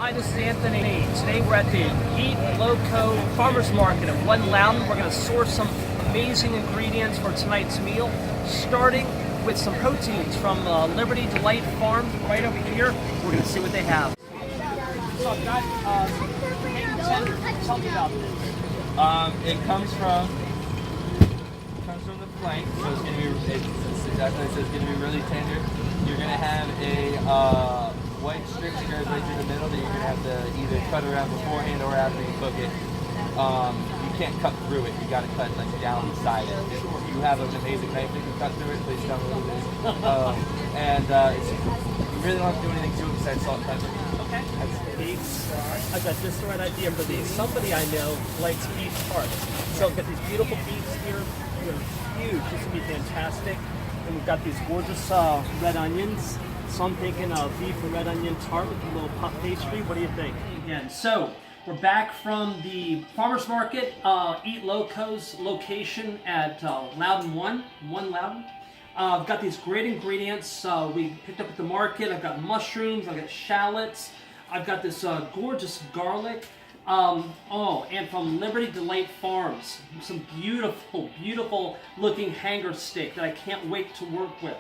Hi, this is Anthony. Today we're at the EatLoco Farmers Market at Loudoun. We're going to source some amazing ingredients for tonight's meal, starting with some proteins from Liberty Delight Farm right over here. We're going to see what they have. So I've got ham tender. Tell me about this. It comes from the flank, so it's going to be it's exactly what it says. It's going to be really tender. You're going to have a white strip that goes right through the middle that you're going to have to either cut around beforehand or after you cook it. You can't cut through it. You got to cut like down inside it. If you have an amazing knife that can cut through it, please tell me what it is. You really don't have to do anything to it besides salt and pepper. Okay. Beef. I got just the right idea for these. Somebody I know likes beef tarts. So I've got these beautiful beefs here. They're huge. This would be fantastic. And we've got these gorgeous red onions. So I'm thinking beef and red onion tart with a little puff pastry. What do you think? Again, so we're back from the farmers market, EatLoco's location at Loudoun 1 Loudoun. I've got these great ingredients we picked up at the market. I've got mushrooms, I've got shallots, I've got this gorgeous garlic. And from Liberty Delight Farms, some beautiful, beautiful looking hanger steak that I can't wait to work with.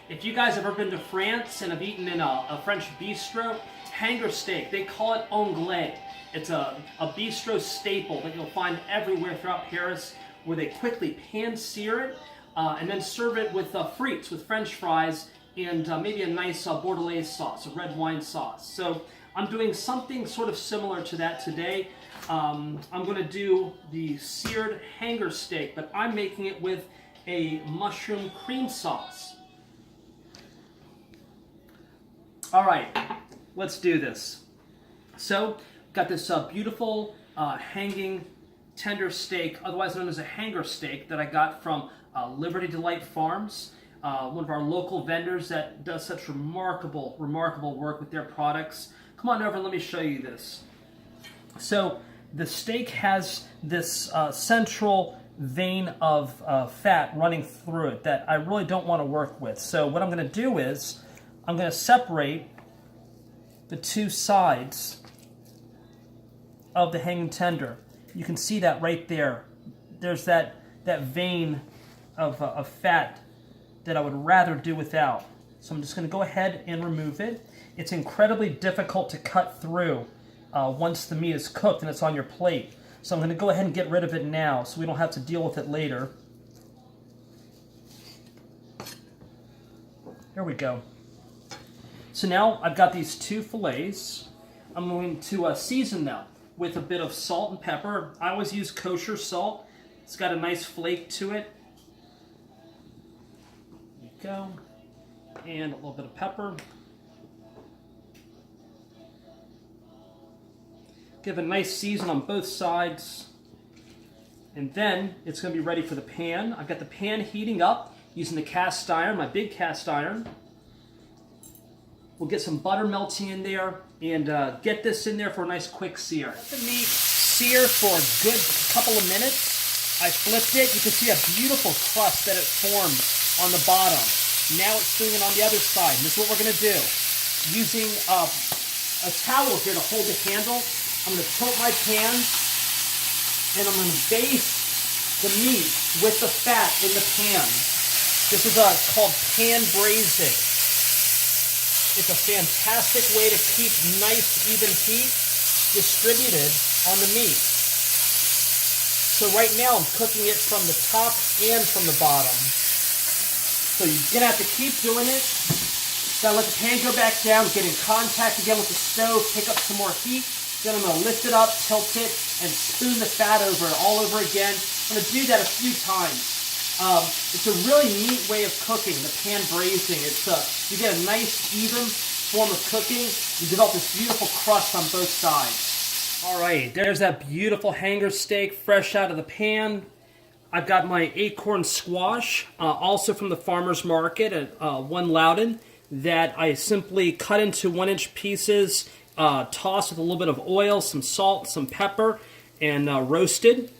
If you guys have ever been to France and have eaten in a French bistro, hanger steak, they call it anglais. It's a bistro staple that you'll find everywhere throughout Paris, where they quickly pan-sear it and then serve it with frites, with French fries, and maybe a nice Bordelaise sauce, a red wine sauce. So I'm doing something sort of similar to that today. I'm going to do the seared hanger steak, but I'm making it with a mushroom cream sauce. All right, let's do this. So, got this beautiful hanging tender steak, otherwise known as a hanger steak, that I got from Liberty Delight Farms, one of our local vendors that does such remarkable work with their products. Come on over and let me show you this. So, the steak has this central vein of fat running through it that I really don't want to work with. So, what I'm going to do is I'm going to separate the two sides of the hanging tender. You can see that right there. There's that vein of fat that I would rather do without. So I'm just going to go ahead and remove it. It's incredibly difficult to cut through once the meat is cooked and it's on your plate. So I'm going to go ahead and get rid of it now so we don't have to deal with it later. Here we go. So now I've got these two fillets. I'm going to season them with a bit of salt and pepper. I always use kosher salt. It's got a nice flake to it. There you go. And a little bit of pepper. Give a nice season on both sides. And then it's going to be ready for the pan. I've got the pan heating up using the cast iron, my big cast iron. We'll get some butter melting in there and get this in there for a nice quick sear. Let the meat sear for a good couple of minutes. I flipped it. You can see a beautiful crust that it formed on the bottom. Now it's doing it on the other side. And this is what we're going to do. Using a towel here to hold the handle, I'm going to tilt my pan and I'm going to baste the meat with the fat in the pan. This is called pan braising. It's a fantastic way to keep nice, even heat distributed on the meat. So right now I'm cooking it from the top and from the bottom. So you're going to have to keep doing it. Gotta let the pan go back down, get in contact again with the stove, pick up some more heat. Then I'm going to lift it up, tilt it, and spoon the fat over it all over again. I'm going to do that a few times. It's a really neat way of cooking, the pan braising. You get a nice, even form of cooking. You develop this beautiful crust on both sides. All right, there's that beautiful hanger steak fresh out of the pan. I've got my acorn squash, also from the farmer's market at 1 Loudoun, that I simply cut into 1-inch pieces, tossed with a little bit of oil, some salt, some pepper, and roasted.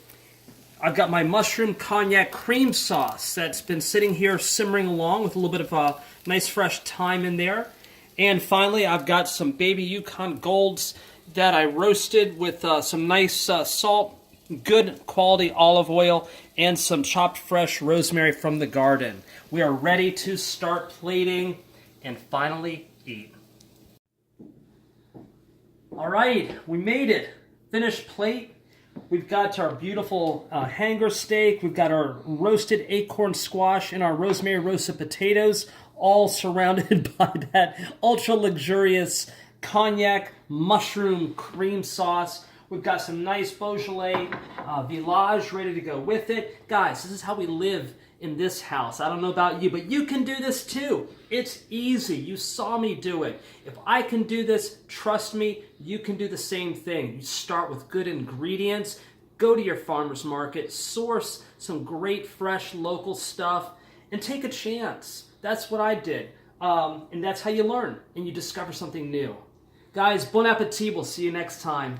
I've got my mushroom cognac cream sauce that's been sitting here simmering along with a little bit of nice fresh thyme in there. And finally, I've got some baby Yukon Golds that I roasted with some nice salt, good quality olive oil, and some chopped fresh rosemary from the garden. We are ready to start plating and finally eat. All right, we made it. Finished plate. We've got our beautiful hanger steak. We've got our roasted acorn squash and our rosemary roasted potatoes, all surrounded by that ultra luxurious cognac mushroom cream sauce. We've got some nice Beaujolais village ready to go with it. Guys, this is how we live in this house. I don't know about you, but you can do this too. It's easy. You saw me do it. If I can do this, trust me, you can do the same thing. You start with good ingredients, go to your farmer's market, source some great fresh local stuff, and take a chance. That's what I did. And that's how you learn and you discover something new. Guys, bon appetit. We'll see you next time.